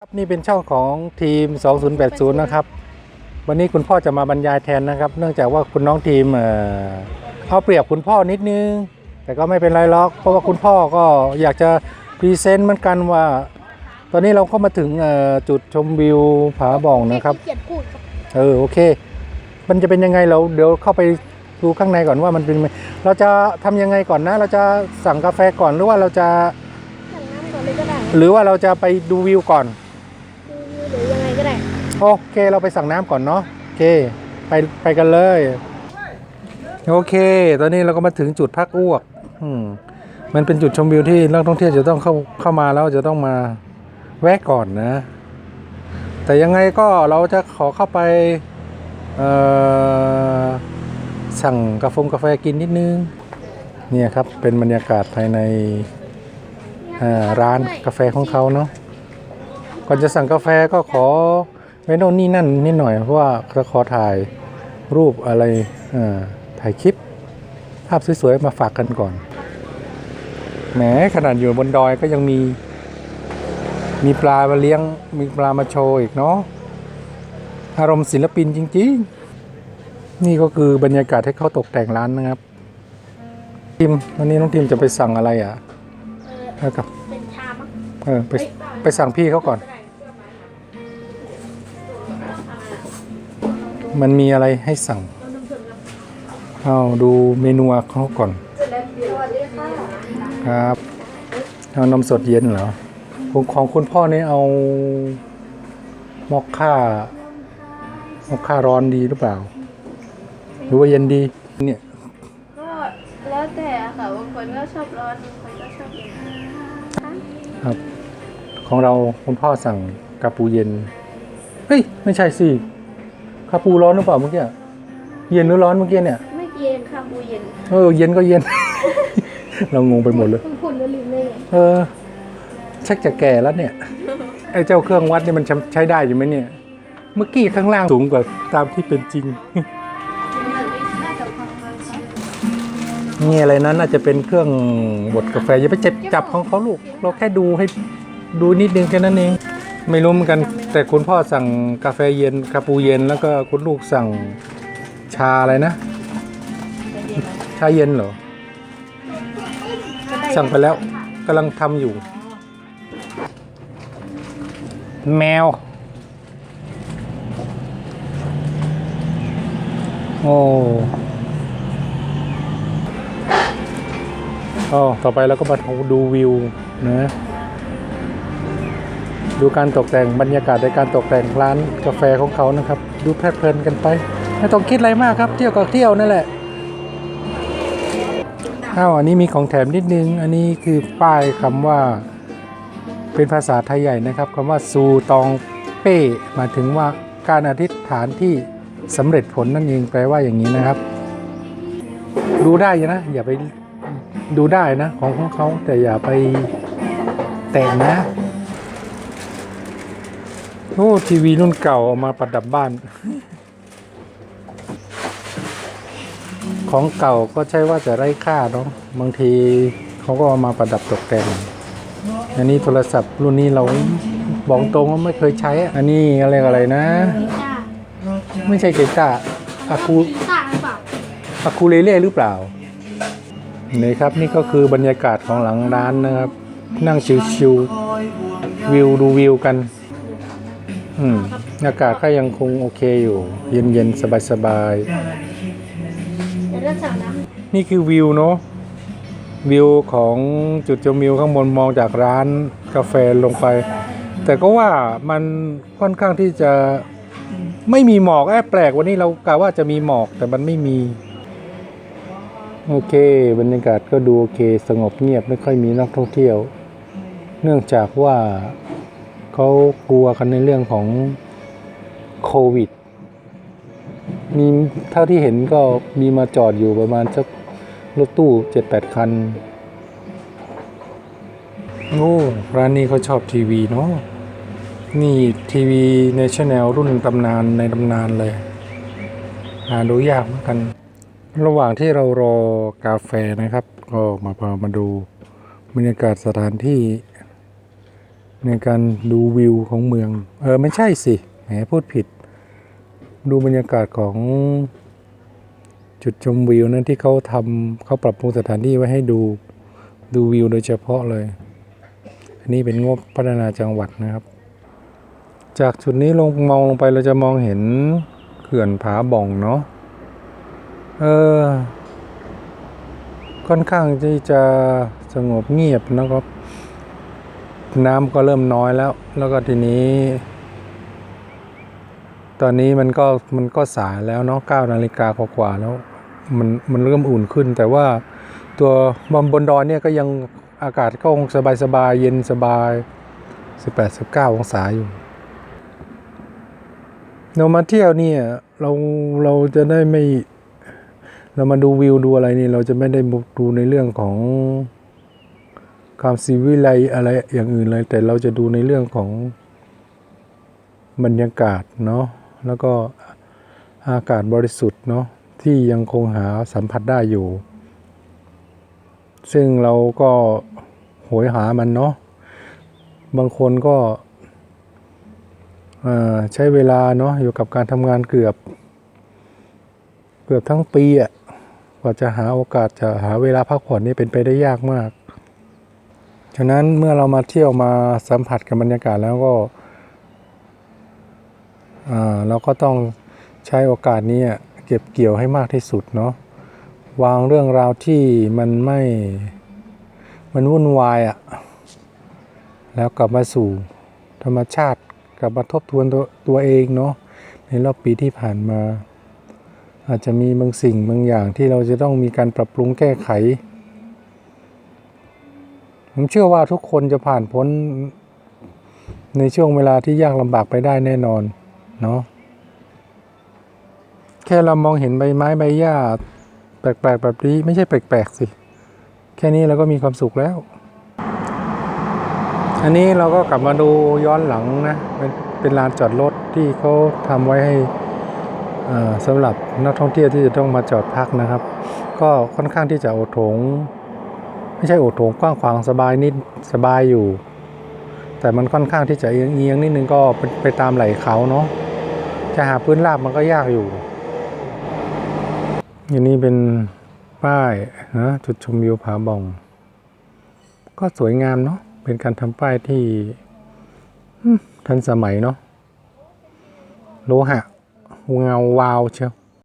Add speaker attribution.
Speaker 1: ครับนี่เป็นช่องของทีม 2080 นะครับวันนี้คุณพ่อจะมาบรรยายแทนนะครับเนื่องจากว่าคุณน้องทีมเอาเปรียบคุณพ่อนิดนึงแต่ก็ไม่เป็นไรหรอกเพราะว่าคุณพ่อก็อยากจะพรีเซนต์เหมือนกันว่าตอนนี้เราก็มาถึงจุดชมวิวผาบ่องนะครับโอเคมันจะเป็นยังไงเราเดี๋ยวเข้าไปดูข้างในก่อนว่ามันเป็นเราจะทำยังไงก่อนนะเราจะสั่งกาแฟก่อนหรือว่าเราจะ
Speaker 2: สั่งน้ำก่อนเลยก็ได้
Speaker 1: หรือว่าเราจะไปดูวิวก่อน
Speaker 2: หรือยังไงก็ได้
Speaker 1: โอเคเราไปสั่งน้ำก่อนเนาะโอเคไปกันเลยโอเคตอนนี้เราก็มาถึงจุดพักอ้วกมันเป็นจุดชมวิวที่นักท่องเที่ยวจะต้องเข้ามาแล้วจะต้องมาแวะก่อนนะแต่ยังไงก็เราจะขอเข้าไปสั่งกาแฟกินนิดนึงเนี่ยครับเป็นบรรยากาศภายในร้านกาแฟของเขาเนาะก่อนจะสั่งกาแฟก็ขอไว้โน่นนี่นั่นนิดหน่อยเพราะว่าจะขอถ่ายรูปอะไรถ่ายคลิปภาพสวยๆมาฝากกันก่อนแหมขนาดอยู่บนดอยก็ยังมีปลามาเลี้ยงมีปลามาโชว์อีกเนาะอารมณ์ศิลปินจริงๆนี่ก็คือบรรยากาศให้เขาตกแต่งร้านนะครับทีมวันนี้น้องทีมจะไปสั่งอะไรครับ
Speaker 2: เป็นชาม
Speaker 1: ไปสั่งพี่เขาก่อนมันมีอะไรให้สั่งเอาดูเมนูเขาก่อนครับเอานมสดเย็นเหรอของคุณพ่อนี่เอามอคค่าร้อนดีหรือเปล่าหรือว่าเย็นดีเนี่ย
Speaker 2: ก็แล้วแต่ค่ะบางคนก็ชอบร้อนบางคนก็ชอบเย็น
Speaker 1: ครับของเราคุณพ่อสั่งกาปูเย็นเฮ้ยไม่ใช่สิคาปูร้อนหรือเปล่าเมื่อกี้เย็นหรือร้อนเมื่อกี้เนี่ย
Speaker 2: ไม่เย็นค่ะปูเย็น
Speaker 1: เย็นก็เย็น เรางงไปหมดเลย
Speaker 2: คุณแล้วลืมได้ไง
Speaker 1: ชักจะแก่แล้วเนี่ยไอ้เจ้าเครื่องวัดนี่มันใช้ได้อยู่ไหมเนี่ยเมื่อกี้ข้างล่างสูงกว่าตามที่เป็นจริง นี่อะไรนั้นน่าจะเป็นเครื่องบดกาแฟอย่าไปจับของเขาลูกเราแค่ดูให้ดูนิดนึงแค่นั้นเองไม่รู้เหมือนกันแต่คุณพ่อสั่งกาแฟเย็นคาปูเย็นแล้วก็คุณลูกสั่งชาอะไรนะชาเย็นเหรอสั่งไปแล้วกำลังทำอยู่แมวโอ้ต่อไปเราก็มาดูวิวนะดูการตกแต่งบรรยากาศในการตกแต่งร้านกาแฟของเขานะครับดูเพลิดเพลินกันไปไม่ต้องคิดอะไรมากครับเที่ยวก็เที่ยวนั่นแหละอันนี้มีของแถมนิดนึงอันนี้คือป้ายคำว่าเป็นภาษาไทยใหญ่นะครับคำว่าซูตองเป้หมายถึงว่าการอธิษฐานที่สำเร็จผลนั่นเองแปลว่าอย่างนี้นะครับดูได้นะอย่าไปดูได้นะของเขาแต่อย่าไปแตะนะทีวีรุ่นเก่าเอามาประดับบ้านของเก่าก็ใช่ว่าจะไร้ค่าเนาะบางทีเขาก็เอามาประดับตกแต่งอันนี้โทรศัพท์รุ่นนี้เราบอกตรงว่าไม่เคยใช้อันนี้อะไรนะไม่ใช่เกต้าอาคูเลเล่หรือเปล่านี่ครับนี่ก็คือบรรยากาศของหลังร้านนะครับนั่งชิวๆวิวดูวิวกันอากาศก็ยังคงโอเคอยู่เย็นๆสบายๆนี่คือวิวเนาะวิวของจุดชมวิวข้างบนมองจากร้านกาแฟลงไปแต่ก็ว่ามันค่อนข้างที่จะไม่มีหมอกแปลกวันนี้เรากะว่าจะมีหมอกแต่มันไม่มีโอเคบรรยากาศก็ดูโอเคสงบเงียบไม่ค่อยมีนักท่องเที่ยวเนื่องจากว่าเขากลัวกันในเรื่องของโควิดมีเท่าที่เห็นก็มีมาจอดอยู่ประมาณสักรถตู้ 7-8 คันร้านนี้เขาชอบทีวีเนาะนี่ทีวีในชแนลรุ่นตำนานในตำนานเลยหาดูยากเหมือนกันระหว่างที่เรารอกาแฟนะครับก็มาดูบรรยากาศสถานที่ ในการดูวิวของเมืองไม่ใช่สิแหมพูดผิดดูบรรยากาศของจุดชมวิวนั้นที่เขาปรับปรุงสถานที่ไว้ให้ดูวิวโดยเฉพาะเลยอันนี้เป็นงบพัฒนาจังหวัดนะครับจากจุดนี้มองลงไปเราจะมองเห็นเขื่อนผาบ่องเนาะค่อนข้างที่จะสงบเงียบนะครับน้ำก็เริ่มน้อยแล้วก็ทีนี้ตอนนี้มันก็สายแล้วเนาะ9 นาฬิกากว่าแล้วมันเริ่มอุ่นขึ้นแต่ว่าตัวบนดอยเนี่ยก็ยังอากาศก็คงสบายเย็นสบาย18-19 องศาอยู่เรามาเที่ยวเนี่ยเราจะได้ไม่เรามาดูวิวดูอะไรนี่เราจะไม่ได้ดูในเรื่องของความศิวิไลซ์อะไรอย่างอื่นเลยแต่เราจะดูในเรื่องของบรรยากาศเนาะแล้วก็อากาศบริสุทธิ์เนาะที่ยังคงหาสัมผัสได้อยู่ซึ่งเราก็โหยหามันเนาะบางคนก็ใช้เวลาเนาะอยู่กับการทำงานเกือบทั้งปีอ่ะกว่าจะหาโอกาสจะหาเวลาพักผ่อนนี่เป็นไปได้ยากมากฉะนั้นเมื่อเรามาเที่ยวมาสัมผัสกับบรรยากาศแล้วก็เราก็ต้องใช้โอกาสนี้เก็บเกี่ยวให้มากที่สุดเนาะวางเรื่องราวที่มันวุ่นวายแล้วกลับมาสู่ธรรมชาติกลับมาทบทวนตัวเองเนาะในรอบปีที่ผ่านมาอาจจะมีบางสิ่งบางอย่างที่เราจะต้องมีการปรับปรุงแก้ไขผมเชื่อว่าทุกคนจะผ่านพ้นในช่วงเวลาที่ยากลำบากไปได้แน่นอนเนาะแค่เรามองเห็นใบไม้ใบหญ้าแปลกๆแบบนี้ไม่ใช่แปลกๆสิแค่นี้เราก็มีความสุขแล้วอันนี้เราก็กลับมาดูย้อนหลังนะเป็นลานจอดรถที่เขาทำไว้ให้สำหรับนักท่องเที่ยวที่จะต้องมาจอดพักนะครับก็ค่อนข้างที่จะโอโถงไม่ใช่โอโถงกว้างขวางสบายอยู่แต่มันค่อนข้างที่จะเอียงนิดนึงก็ไปตามไหล่เขาเนาะจะหาพื้นราบมันก็ยากอยู่อย่างนี้เป็นป้ายนะจุดชมวิวผาบ่องก็สวยงามเนาะเป็นการทำป้ายที่ทันสมัยเนาะโลหะเงาวาวเชียว